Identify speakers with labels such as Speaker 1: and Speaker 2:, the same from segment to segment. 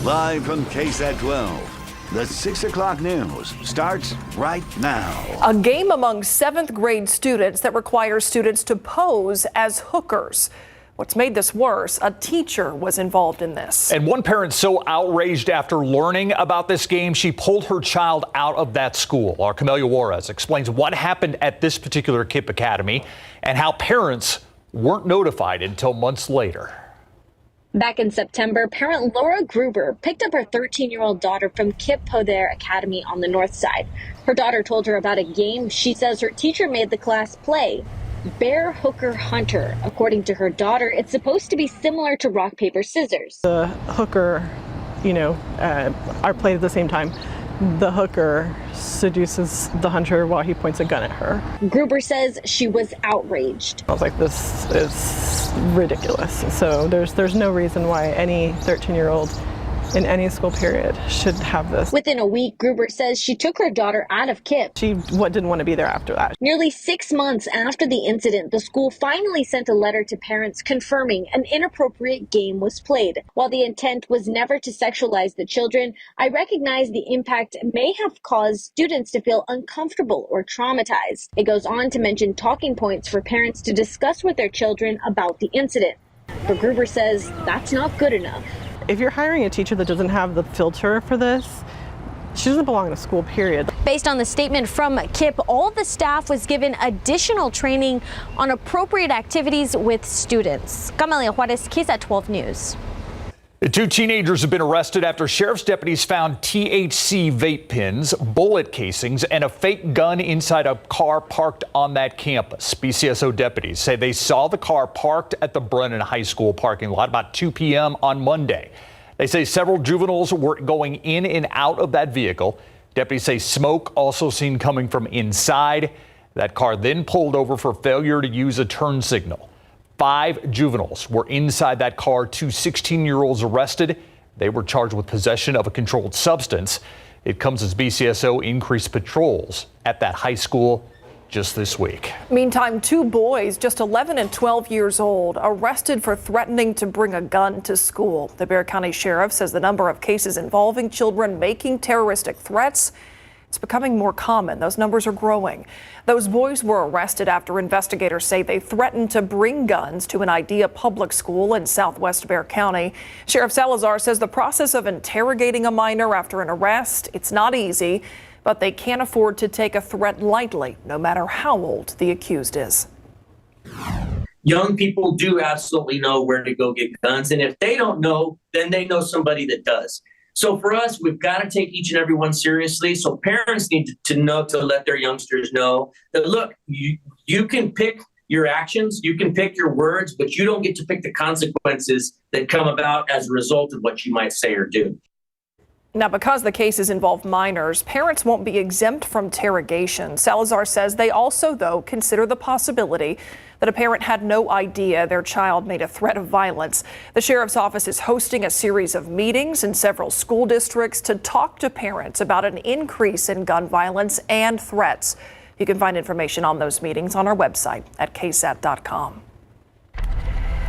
Speaker 1: Live from KSAT 12. The 6 o'clock news starts right now.
Speaker 2: A game among 7th grade students that requires students to pose as hookers. What's made this worse, a teacher was involved in this.
Speaker 3: And one parent so outraged after learning about this game, she pulled her child out of that school. Our Camelia Juarez explains what happened at this particular KIPP Academy and how parents weren't notified until months later.
Speaker 4: Back in September, parent Laura Gruber picked up her 13-year-old daughter from KIPP Poder Academy on the north side. Her daughter told her about a game she says her teacher made the class play, Bear Hooker Hunter. According to her daughter, it's supposed to be similar to rock, paper, scissors.
Speaker 5: The hooker, are played at the same time. The hooker seduces the hunter while he points a gun at her.
Speaker 4: Gruber says she was outraged.
Speaker 5: I was like, this is ridiculous. So there's no reason why any 13-year-old in any school period should have this.
Speaker 4: Within a week, Gruber says she took her daughter out of KIPP.
Speaker 5: She didn't want to be there after that.
Speaker 4: Nearly 6 months after the incident, the school finally sent a letter to parents confirming an inappropriate game was played. While the intent was never to sexualize the children, I recognize the impact may have caused students to feel uncomfortable or traumatized. It goes on to mention talking points for parents to discuss with their children about the incident. But Gruber says that's not good enough.
Speaker 5: If you're hiring a teacher that doesn't have the filter for this, she doesn't belong in a school, period.
Speaker 4: Based on the statement from KIPP, all the staff was given additional training on appropriate activities with students. Camelia Juarez, KSAT 12 News.
Speaker 3: 2 teenagers have been arrested after sheriff's deputies found THC vape pens, bullet casings, and a fake gun inside a car parked on that campus. BCSO deputies say they saw the car parked at the Brennan High School parking lot about 2 p.m. on Monday. They say several juveniles were going in and out of that vehicle. Deputies say smoke also seen coming from inside. That car then pulled over for failure to use a turn signal. 5 juveniles were inside that car, 2 16-year-olds arrested. They were charged with possession of a controlled substance. It comes as BCSO increased patrols at that high school just this week.
Speaker 2: Meantime, 2 boys, just 11 and 12 years old, arrested for threatening to bring a gun to school. The Bexar County Sheriff says the number of cases involving children making terroristic threats is becoming more common. Those numbers are growing. Those boys were arrested after investigators say they threatened to bring guns to an IDEA public school in southwest Bexar County. Sheriff Salazar says the process of interrogating a minor after an arrest, it's not easy, but they can't afford to take a threat lightly, no matter how old the accused is.
Speaker 6: Young people do absolutely know where to go get guns, and if they don't know, then they know somebody that does. So for us, we've got to take each and every one seriously. So parents need to know, to let their youngsters know that, look, you can pick your actions, you can pick your words, but you don't get to pick the consequences that come about as a result of what you might say or do.
Speaker 2: Now, because the cases involve minors, parents won't be exempt from interrogation. Salazar says they also, though, consider the possibility that a parent had no idea their child made a threat of violence. The sheriff's office is hosting a series of meetings in several school districts to talk to parents about an increase in gun violence and threats. You can find information on those meetings on our website at ksat.com.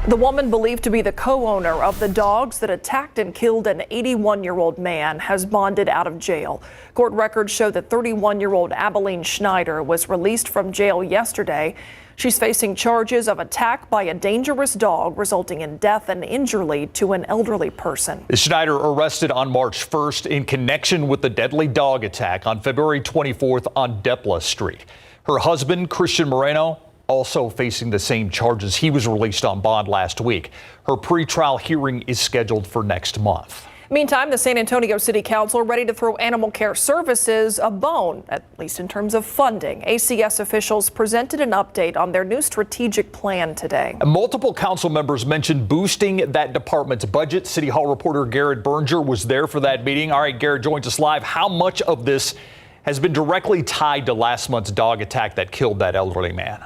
Speaker 2: The woman believed to be the co-owner of the dogs that attacked and killed an 81-year-old man has bonded out of jail. Court records show that 31-year-old Abilene Schneider was released from jail yesterday. She's facing charges of attack by a dangerous dog resulting in death and injury to an elderly person.
Speaker 3: Schneider arrested on March 1st in connection with the deadly dog attack on February 24th on Depla Street. Her husband, Christian Moreno, also facing the same charges. He was released on bond last week. Her pretrial hearing is scheduled for next month.
Speaker 2: Meantime, the San Antonio City Council ready to throw animal care services a bone, at least in terms of funding. ACS officials presented an update on their new strategic plan today.
Speaker 3: Multiple council members mentioned boosting that department's budget. City Hall reporter Garrett Berger was there for that meeting. All right, Garrett joins us live. How much of this has been directly tied to last month's dog attack that killed that elderly man?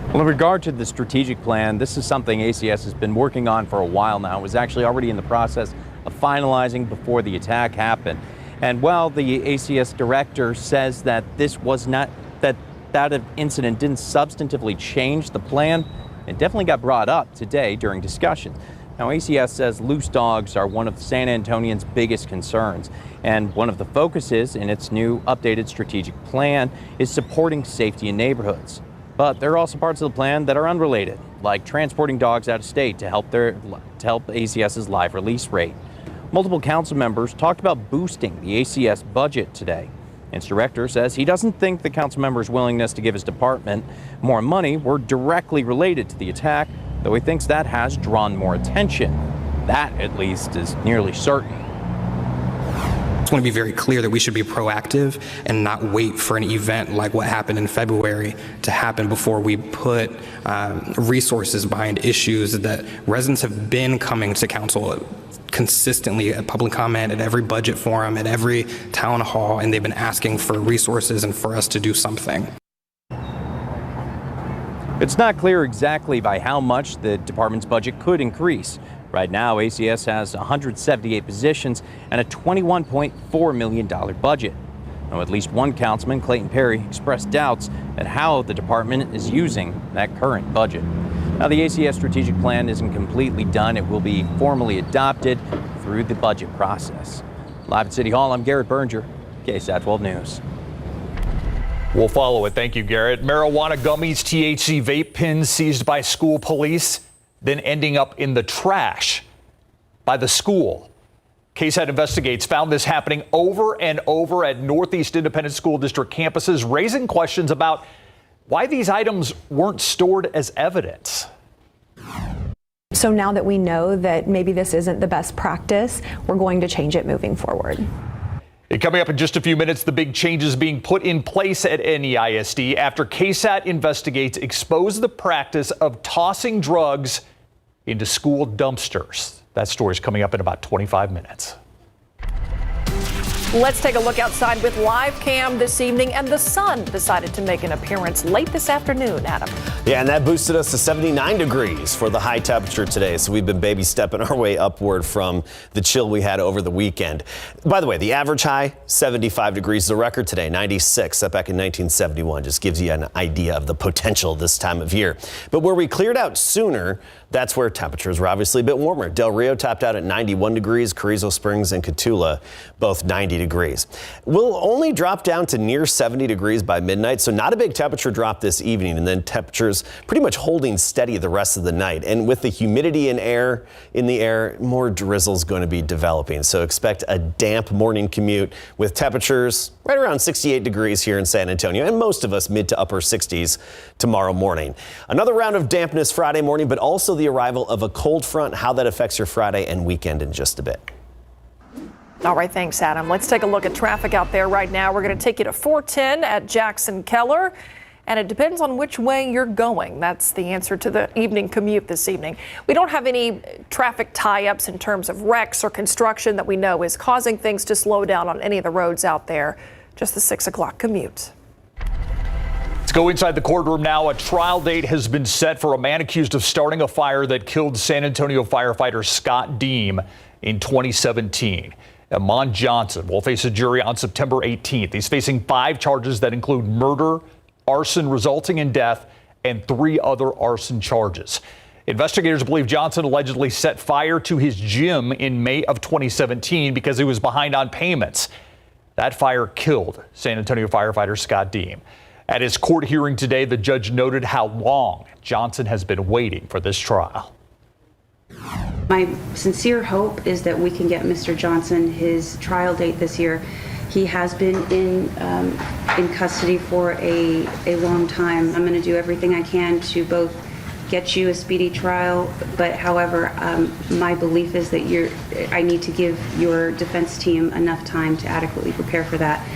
Speaker 7: Well, in regard to the strategic plan, this is something ACS has been working on for a while now. It was actually already in the process of finalizing before the attack happened. And while the ACS director says that this was not, that incident didn't substantively change the plan, it definitely got brought up today during discussions. Now, ACS says loose dogs are one of San Antonians' biggest concerns, and one of the focuses in its new updated strategic plan is supporting safety in neighborhoods. But there are also parts of the plan that are unrelated, like transporting dogs out of state to help ACS's live release rate. Multiple council members talked about boosting the ACS budget today. Its director says he doesn't think the council members' willingness to give his department more money were directly related to the attack, though he thinks that has drawn more attention. That, at least, is nearly certain.
Speaker 8: I just want to be very clear that we should be proactive and not wait for an event like what happened in February to happen before we put resources behind issues that residents have been coming to council consistently at public comment, at every budget forum, at every town hall, and they've been asking for resources and for us to do something.
Speaker 7: It's not clear exactly by how much the department's budget could increase. Right now, ACS has 178 positions and a $21.4 million budget. Now, at least one councilman, Clayton Perry, expressed doubts at how the department is using that current budget. Now, the ACS strategic plan isn't completely done. It will be formally adopted through the budget process. Live at City Hall, I'm Garrett Berger, KSAT 12 News.
Speaker 3: We'll follow it. Thank you, Garrett. Marijuana gummies, THC vape pens seized by school police, then ending up in the trash by the school. KSAT Investigates found this happening over and over at Northeast Independent School District campuses, raising questions about why these items weren't stored as evidence.
Speaker 9: So now that we know that maybe this isn't the best practice, we're going to change it moving forward.
Speaker 3: Coming up in just a few minutes, the big changes being put in place at NEISD after KSAT Investigates exposed the practice of tossing drugs into school dumpsters. That story is coming up in about 25 minutes.
Speaker 2: Let's take a look outside with live cam this evening, and the sun decided to make an appearance late this afternoon, Adam.
Speaker 10: Yeah, and that boosted us to 79 degrees for the high temperature today. So we've been baby stepping our way upward from the chill we had over the weekend. By the way, the average high, 75 degrees, the record today, 96, set back in 1971. Just gives you an idea of the potential this time of year. But where we cleared out sooner, that's where temperatures were obviously a bit warmer. Del Rio topped out at 91 degrees, Carrizo Springs and Cotulla both 90 degrees. We'll only drop down to near 70 degrees by midnight, so not a big temperature drop this evening, and then temperatures pretty much holding steady the rest of the night. And with the humidity in the air, more drizzle's going to be developing. So expect a damp morning commute with temperatures right around 68 degrees here in San Antonio, and most of us mid to upper 60s tomorrow morning. Another round of dampness Friday morning, but also the arrival of a cold front, how that affects your Friday and weekend in just a bit.
Speaker 2: All right, thanks, Adam. Let's take a look at traffic out there right now. We're going to take you to 410 at Jackson Keller, and it depends on which way you're going. That's the answer to the evening commute this evening. We don't have any traffic tie-ups in terms of wrecks or construction that we know is causing things to slow down on any of the roads out there. Just the 6 o'clock commute.
Speaker 3: Let's go inside the courtroom now. A trial date has been set for a man accused of starting a fire that killed San Antonio firefighter Scott Deem in 2017. Amon Johnson will face a jury on September 18th. He's facing 5 charges that include murder, arson resulting in death, and 3 other arson charges. Investigators believe Johnson allegedly set fire to his gym in May of 2017 because he was behind on payments. That fire killed San Antonio firefighter Scott Deem. At his court hearing today, the judge noted how long Johnson has been waiting for this trial.
Speaker 11: My sincere hope is that we can get Mr. Johnson his trial date this year. He has been in custody for a long time. I'm going to do everything I can to both get you a speedy trial, but however, my belief is that I need to give your defense team enough time to adequately prepare for that.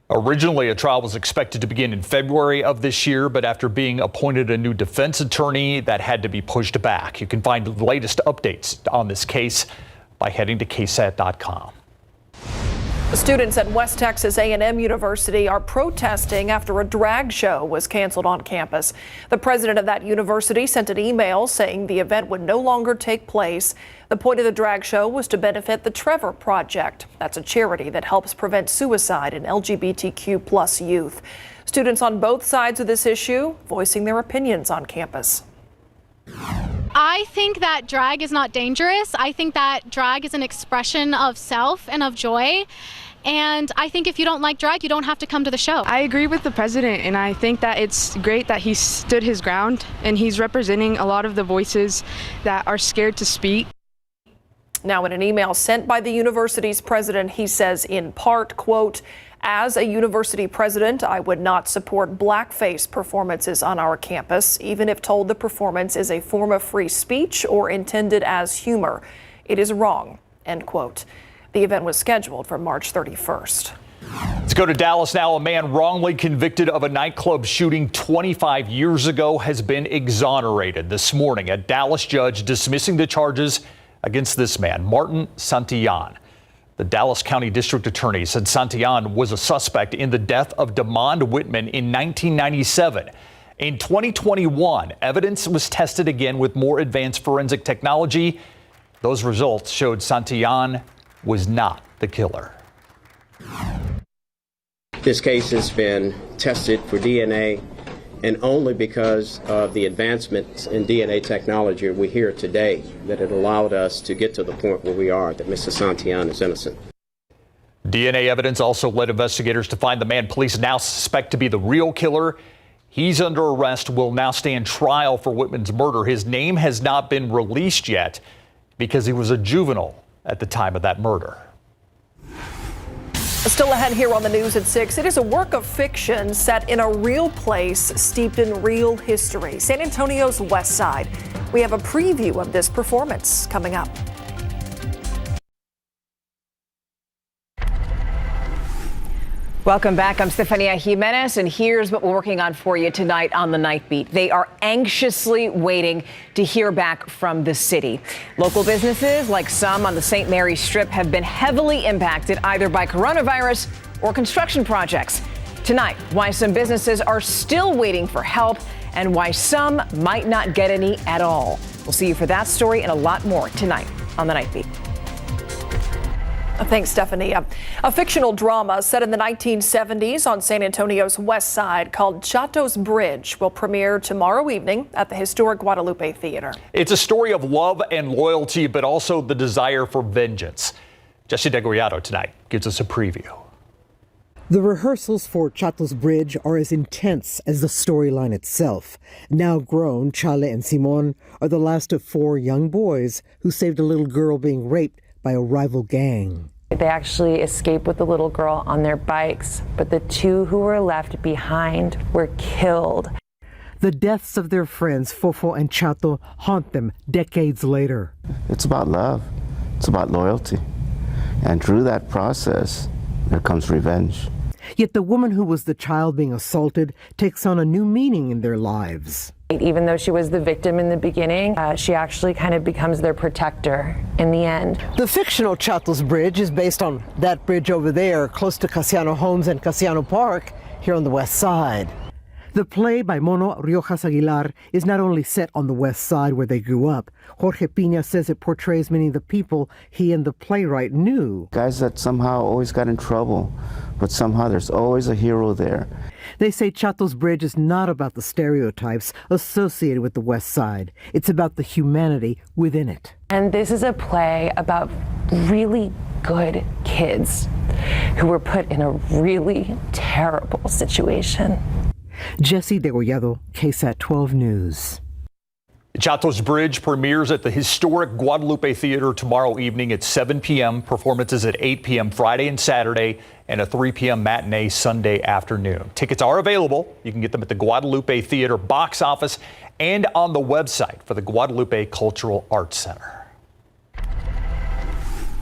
Speaker 3: Originally, a trial was expected to begin in February of this year, but after being appointed a new defense attorney, that had to be pushed back. You can find the latest updates on this case by heading to KSAT.com.
Speaker 2: Students at West Texas A&M University are protesting after a drag show was canceled on campus. The president of that university sent an email saying the event would no longer take place. The point of the drag show was to benefit the Trevor Project. That's a charity that helps prevent suicide in LGBTQ+ youth. Students on both sides of this issue voicing their opinions on campus.
Speaker 12: I think that drag is not dangerous. I think that drag is an expression of self and of joy. And I think if you don't like drag, you don't have to come to the show.
Speaker 13: I agree with the president, and I think that it's great that he stood his ground and he's representing a lot of the voices that are scared to speak.
Speaker 2: Now, in an email sent by the university's president, he says in part, quote, "As a university president, I would not support blackface performances on our campus, even if told the performance is a form of free speech or intended as humor. It is wrong," end quote. The event was scheduled for March 31st.
Speaker 3: Let's go to Dallas now. A man wrongly convicted of a nightclub shooting 25 years ago has been exonerated this morning. A Dallas judge dismissing the charges against this man, Martin Santillan. The Dallas County District Attorney said Santillan was a suspect in the death of DeMond Whitman in 1997. In 2021, evidence was tested again with more advanced forensic technology. Those results showed Santillan was not the killer.
Speaker 14: This case has been tested for DNA, and only because of the advancements in DNA technology we're here today that it allowed us to get to the point where we are, that Mr. Santillan is innocent.
Speaker 3: DNA evidence also led investigators to find the man police now suspect to be the real killer. He's under arrest, will now stand trial for Whitman's murder. His name has not been released yet because he was a juvenile at the time of that murder.
Speaker 2: Still ahead here on the news at 6, it is a work of fiction set in a real place steeped in real history, San Antonio's West Side. We have a preview of this performance coming up.
Speaker 15: Welcome back. I'm Stefania Jimenez, and here's what we're working on for you tonight on the Night Beat. They are anxiously waiting to hear back from the city. Local businesses, like some on the St. Mary's Strip, have been heavily impacted either by coronavirus or construction projects. Tonight, why some businesses are still waiting for help and why some might not get any at all. We'll see you for that story and a lot more tonight on the Night Beat.
Speaker 2: Thanks, Stephanie. A fictional drama set in the 1970s on San Antonio's West Side called Chato's Bridge will premiere tomorrow evening at the historic Guadalupe Theater.
Speaker 3: It's a story of love and loyalty, but also the desire for vengeance. Jesse Degollado tonight gives us a preview.
Speaker 16: The rehearsals for Chato's Bridge are as intense as the storyline itself. Now grown, Chale and Simon are the last of 4 young boys who saved a little girl being raped by a rival gang.
Speaker 17: They actually escaped with the little girl on their bikes, but the 2 who were left behind were killed.
Speaker 16: The deaths of their friends, Fofo and Chato, haunt them decades later.
Speaker 18: It's about love. It's about loyalty. And through that process, there comes revenge.
Speaker 16: Yet the woman who was the child being assaulted takes on a new meaning in their lives.
Speaker 17: Even though she was the victim in the beginning, she actually kind of becomes their protector in the end.
Speaker 16: The fictional Chato's Bridge is based on that bridge over there, close to Casiano Homes and Casiano Park, here on the West Side. The play by Mono Riojas Aguilar is not only set on the West Side where they grew up. Jorge Pina says it portrays many of the people he and the playwright knew.
Speaker 18: Guys that somehow always got in trouble, but somehow there's always a hero there.
Speaker 16: They say Chato's Bridge is not about the stereotypes associated with the West Side. It's about the humanity within it.
Speaker 17: And this is a play about really good kids who were put in a really terrible situation.
Speaker 16: Jesse Degollado, KSAT 12 News.
Speaker 3: Chato's Bridge premieres at the historic Guadalupe Theater tomorrow evening at 7 p.m. Performances at 8 p.m. Friday and Saturday, and a 3 p.m. matinee Sunday afternoon. Tickets are available. You can get them at the Guadalupe Theater box office and on the website for the Guadalupe Cultural Arts Center.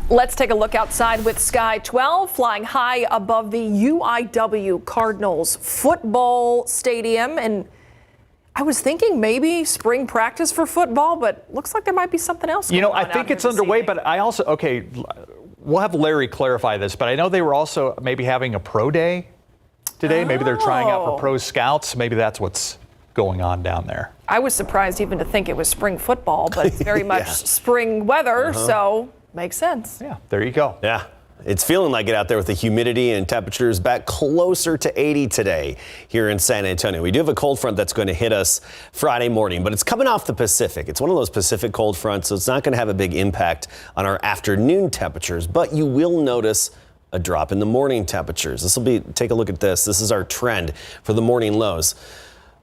Speaker 2: Let's take a look outside with Sky 12 flying high above the UIW Cardinals football stadium. And I was thinking maybe spring practice for football, but looks like there might be something else going on.
Speaker 3: I think it's underway, but I also, we'll have Larry clarify this, but I know they were also maybe having a pro day today. Maybe they're trying out for pro scouts. Maybe that's what's going on down there.
Speaker 2: I was surprised even to think it was spring football, but it's very much spring weather, so makes sense.
Speaker 3: Yeah, there you go.
Speaker 10: Yeah. It's feeling like it out there with the humidity and temperatures back closer to 80 today here in San Antonio. We do have a cold front that's going to hit us Friday morning, but it's coming off the Pacific. It's one of those Pacific cold fronts, so it's not going to have a big impact on our afternoon temperatures, but you will notice a drop in the morning temperatures. Take a look at this. This is our trend for the morning lows.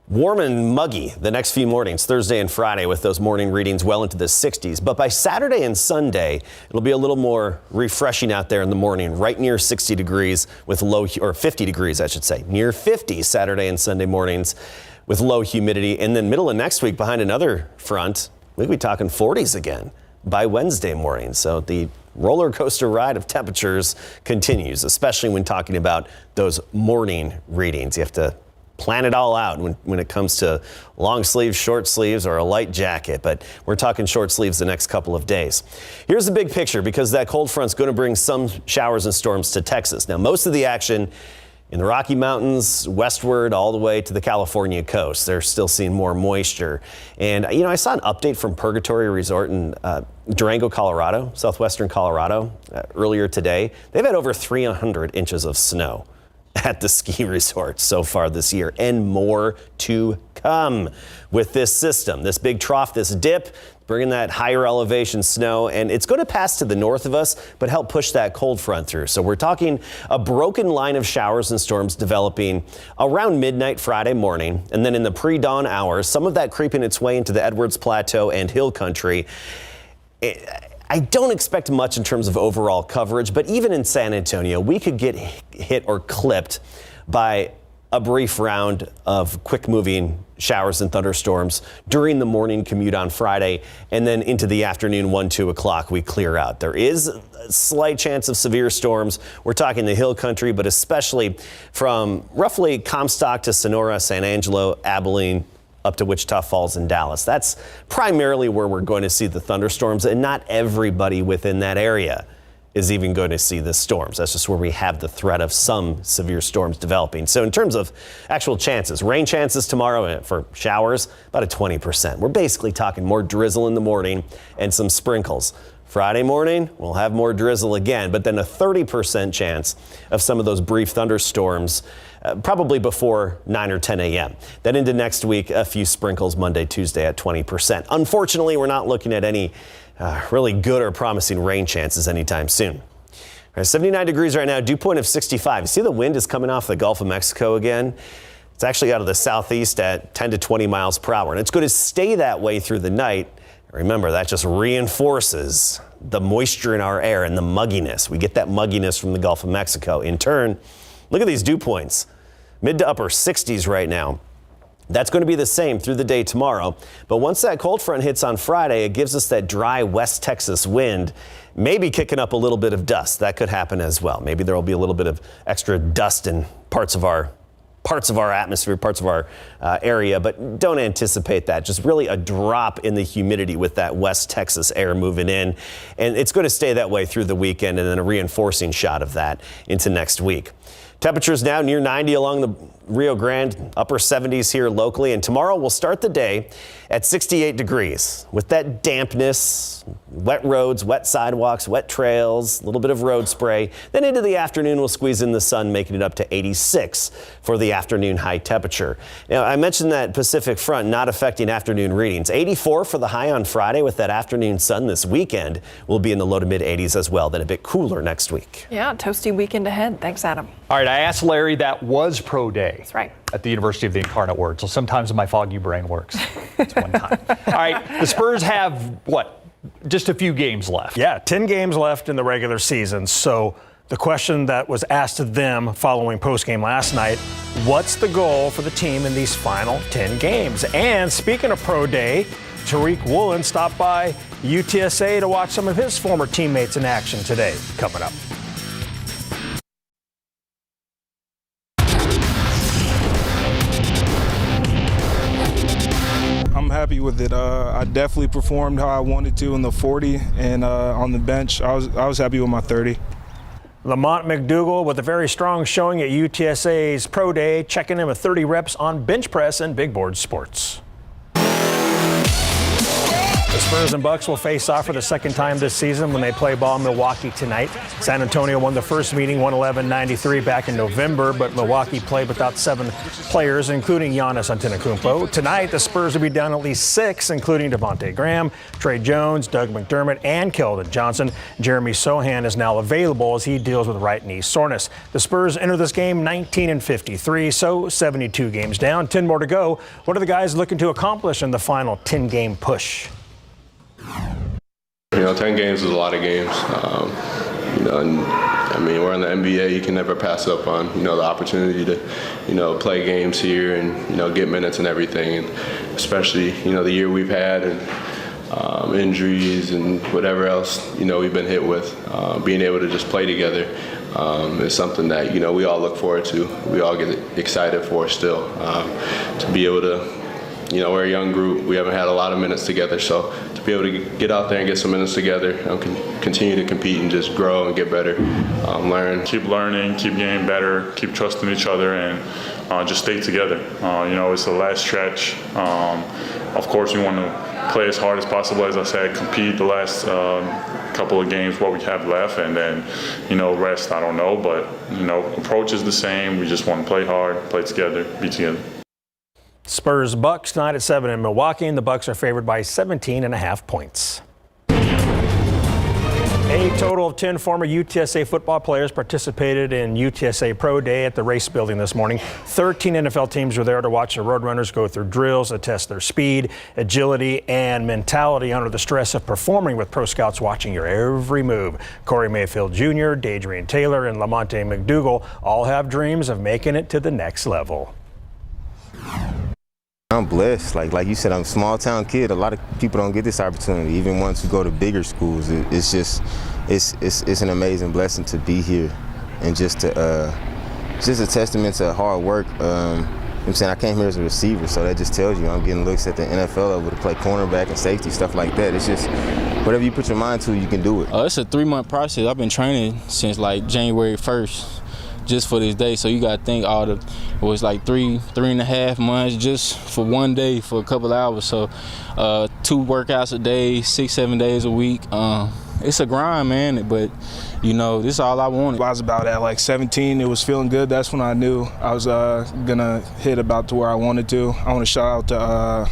Speaker 10: Warm and muggy the next few mornings, Thursday and Friday, with those morning readings well into the 60s. But by Saturday and Sunday, it'll be a little more refreshing out there in the morning, right near 60 degrees with low, or 50 degrees, I should say, near 50 Saturday and Sunday mornings with low humidity. And then middle of next week, behind another front, we'll be talking 40s again by Wednesday morning. So the roller coaster ride of temperatures continues, especially when talking about those morning readings. You have to plan it all out when it comes to long sleeves, short sleeves, or a light jacket. But we're talking short sleeves the next couple of days. Here's the big picture, because that cold front's going to bring some showers and storms to Texas. Now, most of the action in the Rocky Mountains, westward, all the way to the California coast. They're still seeing more moisture. And, I saw an update from Purgatory Resort in Durango, Colorado, southwestern Colorado, earlier today. They've had over 300 inches of snow at the ski resort so far this year, and more to come with this system. This big trough, this dip, bringing that higher elevation snow, and it's going to pass to the north of us, but help push that cold front through. So we're talking a broken line of showers and storms developing around midnight Friday morning, and then in the pre-dawn hours, some of that creeping its way into the Edwards Plateau and Hill Country. I don't expect much in terms of overall coverage, but even in San Antonio, we could get hit or clipped by a brief round of quick-moving showers and thunderstorms during the morning commute on Friday, and then into the afternoon, 1, 2 o'clock, we clear out. There is a slight chance of severe storms. We're talking the Hill Country, but especially from roughly Comstock to Sonora, San Angelo, Abilene, up to Wichita Falls and Dallas. That's primarily where we're going to see the thunderstorms, and not everybody within that area is even going to see the storms. That's just where we have the threat of some severe storms developing. So in terms of actual chances, rain chances tomorrow for showers, about a 20%. We're basically talking more drizzle in the morning and some sprinkles. Friday morning, we'll have more drizzle again, but then a 30% chance of some of those brief thunderstorms probably before 9 or 10 a.m. Then into next week, a few sprinkles Monday, Tuesday at 20%. Unfortunately, we're not looking at any really good or promising rain chances anytime soon. All right, 79 degrees right now, dew point of 65. You see the wind is coming off the Gulf of Mexico again? It's actually out of the southeast at 10 to 20 miles per hour, and it's going to stay that way through the night. Remember, that just reinforces the moisture in our air and the mugginess. We get that mugginess from the Gulf of Mexico. In turn, look at these dew points, mid to upper 60s right now. That's going to be the same through the day tomorrow. But once that cold front hits on Friday, it gives us that dry West Texas wind, maybe kicking up a little bit of dust. That could happen as well. Maybe there will be a little bit of extra dust in parts of our atmosphere, parts of our area, but don't anticipate that. Just really a drop in the humidity with that West Texas air moving in. And it's going to stay that way through the weekend, and then a reinforcing shot of that into next week. Temperatures now near 90 along the Rio Grande, upper 70s here locally. And tomorrow we'll start the day at 68 degrees with that dampness, wet roads, wet sidewalks, wet trails, a little bit of road spray. Then into the afternoon, we'll squeeze in the sun, making it up to 86 for the afternoon high temperature. Now, I mentioned that Pacific front not affecting afternoon readings. 84 for the high on Friday with that afternoon sun. This weekend will be in the low to mid 80s as well, then a bit cooler next week.
Speaker 2: Yeah, toasty weekend ahead. Thanks, Adam.
Speaker 3: All right, I asked Larry, that was pro day.
Speaker 2: That's right.
Speaker 3: At the University of the Incarnate Word. So sometimes my foggy brain works. It's one time. All right, the Spurs have, just a few games left.
Speaker 19: Yeah, 10 games left in the regular season. So the question that was asked to them following postgame last night, what's the goal for the team in these final 10 games? And speaking of pro day, Tariq Woolen stopped by UTSA to watch some of his former teammates in action today. Coming up.
Speaker 20: I'm happy with it. I definitely performed how I wanted to in the 40, and on the bench, I was happy with my 30.
Speaker 19: Lamont McDougal with a very strong showing at UTSA's Pro Day, checking in with 30 reps on bench press and big board sports. The Spurs and Bucks will face off for the second time this season when they play ball in Milwaukee tonight. San Antonio won the first meeting 111-93 back in November, but Milwaukee played without 7 players, including Giannis Antetokounmpo. Tonight, the Spurs will be down at least 6, including Devontae Graham, Trey Jones, Doug McDermott, and Keldon Johnson. Jeremy Sohan is now available as he deals with right knee soreness. The Spurs enter this game 19-53, so 72 games down, 10 more to go. What are the guys looking to accomplish in the final 10-game push?
Speaker 21: 10 games is a lot of games. We're in the NBA. You can never pass up on, the opportunity to, play games here and, get minutes and everything. And especially, the year we've had and injuries and whatever else, we've been hit with. Being able to just play together is something that, we all look forward to. We all get excited for still. To be able to, we're a young group. We haven't had a lot of minutes together, so to be able to get out there and get some minutes together, continue to compete and just grow and get better, learn.
Speaker 22: Keep learning, keep getting better, keep trusting each other, and just stay together. It's the last stretch. Of course, we want to play as hard as possible, as I said, compete the last couple of games, what we have left, and then, rest, I don't know, but, approach is the same. We just want to play hard, play together, be together.
Speaker 19: Spurs Bucks tonight at 7 in Milwaukee, and the Bucks are favored by 17.5 points. A total of 10 former UTSA football players participated in UTSA Pro Day at the Race Building this morning. 13 NFL teams were there to watch the Roadrunners go through drills that test their speed, agility, and mentality under the stress of performing with pro scouts watching your every move. Corey Mayfield Jr., Dadrian Taylor, and Lamonte McDougal all have dreams of making it to the next level.
Speaker 23: I'm blessed. Like you said, I'm a small town kid. A lot of people don't get this opportunity. Even once you go to bigger schools, it's an amazing blessing to be here, and just a testament to hard work. I'm saying I came here as a receiver, so that just tells you I'm getting looks at the NFL level to play cornerback and safety, stuff like that. It's just whatever you put your mind to, you can do it.
Speaker 24: It's a 3-month process. I've been training since January 1st. Just for this day, so you gotta think it was 3.5 months just for one day for a couple hours. So 2 workouts a day, 6-7 days a week. It's a grind, man, but this is all I wanted.
Speaker 20: I was about at 17. It was feeling good. That's when I knew I was gonna hit about to where I wanted to. I want to shout out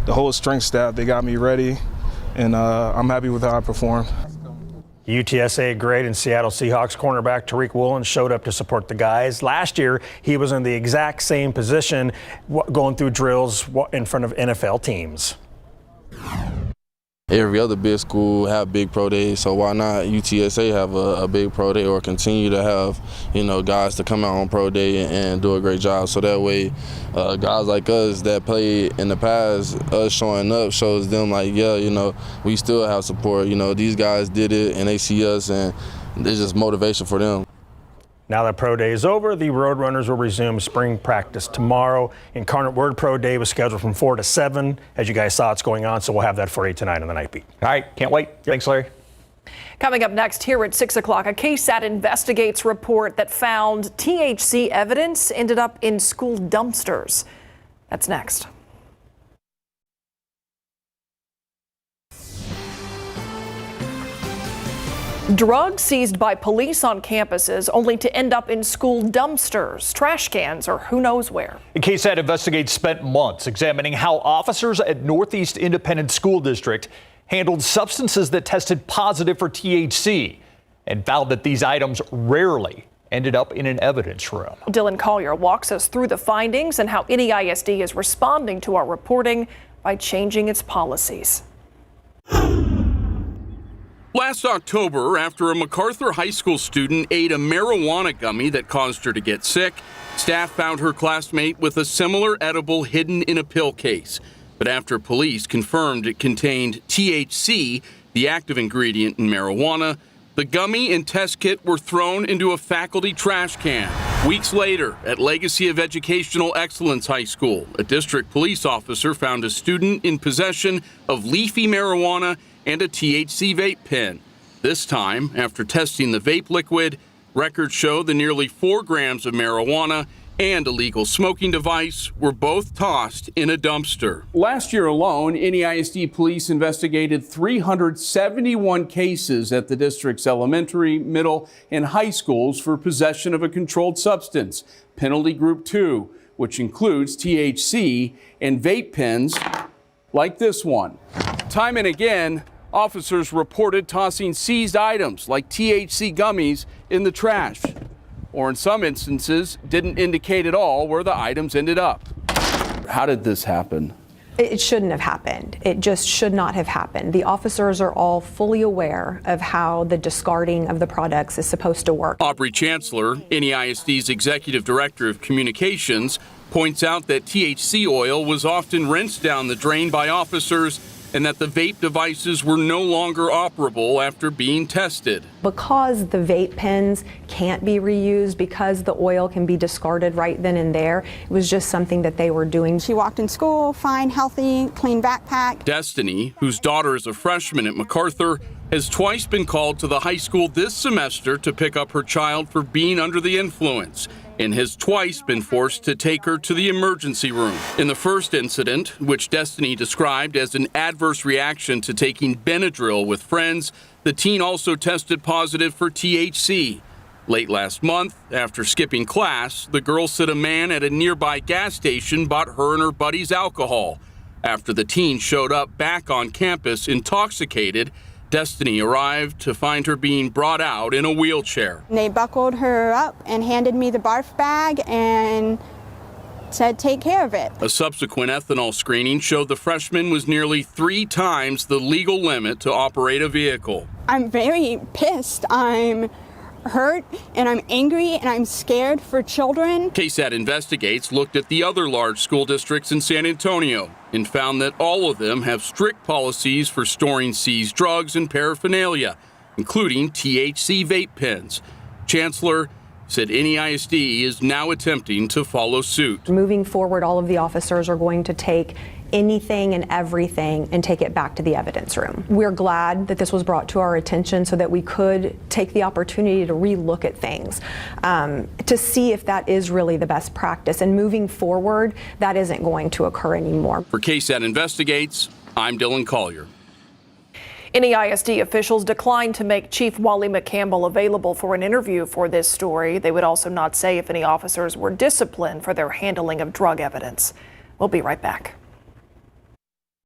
Speaker 20: the whole strength staff. They got me ready, and I'm happy with how I performed.
Speaker 19: UTSA grade and Seattle Seahawks cornerback Tariq Woolen showed up to support the guys. Last year, he was in the exact same position going through drills in front of NFL teams.
Speaker 24: Every other big school have big pro days, so why not UTSA have a big pro day, or continue to have, guys to come out on pro day and do a great job. So that way, guys like us that played in the past, us showing up shows them we still have support. These guys did it and they see us, and it's just motivation for them.
Speaker 19: Now that Pro Day is over, the Roadrunners will resume spring practice tomorrow. Incarnate Word Pro Day was scheduled from 4 to 7. As you guys saw, it's going on, so we'll have that for you tonight on the Night Beat.
Speaker 3: All right, can't wait. Yep. Thanks, Larry.
Speaker 2: Coming up next here at 6 o'clock, a KSAT investigates report that found THC evidence ended up in school dumpsters. That's next. Drugs seized by police on campuses only to end up in school dumpsters, trash cans, or who knows where.
Speaker 3: KSAT Investigates spent months examining how officers at Northeast Independent School District handled substances that tested positive for THC and found that these items rarely ended up in an evidence room.
Speaker 2: Dylan Collier walks us through the findings and how NEISD is responding to our reporting by changing its policies.
Speaker 25: Last October, after a MacArthur High School student ate a marijuana gummy that caused her to get sick, staff found her classmate with a similar edible hidden in a pill case. But after police confirmed it contained THC, the active ingredient in marijuana, the gummy and test kit were thrown into a faculty trash can. Weeks later, at Legacy of Educational Excellence High School, a district police officer found a student in possession of leafy marijuana and a THC vape pen. This time, after testing the vape liquid, records show the nearly 4 grams of marijuana and a legal smoking device were both tossed in a dumpster.
Speaker 1: Last year alone, NEISD police investigated 371 cases at the district's elementary, middle, and high schools for possession of a controlled substance, penalty group 2, which includes THC and vape pens like this one. Time and again, officers reported tossing seized items like THC gummies in the trash, or in some instances, didn't indicate at all where the items ended up. How did this happen?
Speaker 9: It shouldn't have happened. It just should not have happened. The officers are all fully aware of how the discarding of the products is supposed to work.
Speaker 25: Aubrey Chancellor, NEISD's Executive Director of Communications, points out that THC oil was often rinsed down the drain by officers and that the vape devices were no longer operable after being tested.
Speaker 9: Because the vape pens can't be reused, because the oil can be discarded right then and there, it was just something that they were doing.
Speaker 4: She walked in school, fine, healthy, clean backpack.
Speaker 25: Destiny, whose daughter is a freshman at MacArthur, has twice been called to the high school this semester to pick up her child for being under the influence, and has twice been forced to take her to the emergency room. In the first incident, which Destiny described as an adverse reaction to taking Benadryl with friends, the teen also tested positive for THC. Late last month, after skipping class, the girl said a man at a nearby gas station bought her and her buddies alcohol. After the teen showed up back on campus intoxicated, Destiny arrived to find her being brought out in a wheelchair.
Speaker 4: They buckled her up and handed me the barf bag and said, take care of it.
Speaker 25: A subsequent ethanol screening showed the freshman was nearly 3 times the legal limit to operate a vehicle.
Speaker 4: I'm very pissed. I'm hurt and I'm angry and I'm scared for children.
Speaker 25: KSAT Investigates looked at the other large school districts in San Antonio and found that all of them have strict policies for storing seized drugs and paraphernalia, including THC vape pens. Chancellor said NEISD is now attempting to follow suit.
Speaker 9: Moving forward, all of the officers are going to take anything and everything and take it back to the evidence room. We're glad that this was brought to our attention so that we could take the opportunity to relook at things, to see if that is really the best practice. And moving forward, that isn't going to occur anymore.
Speaker 25: For KSAT Investigates, I'm Dylan Collier.
Speaker 2: NEISD officials declined to make Chief Wally McCampbell available for an interview for this story. They would also not say if any officers were disciplined for their handling of drug evidence. We'll be right back.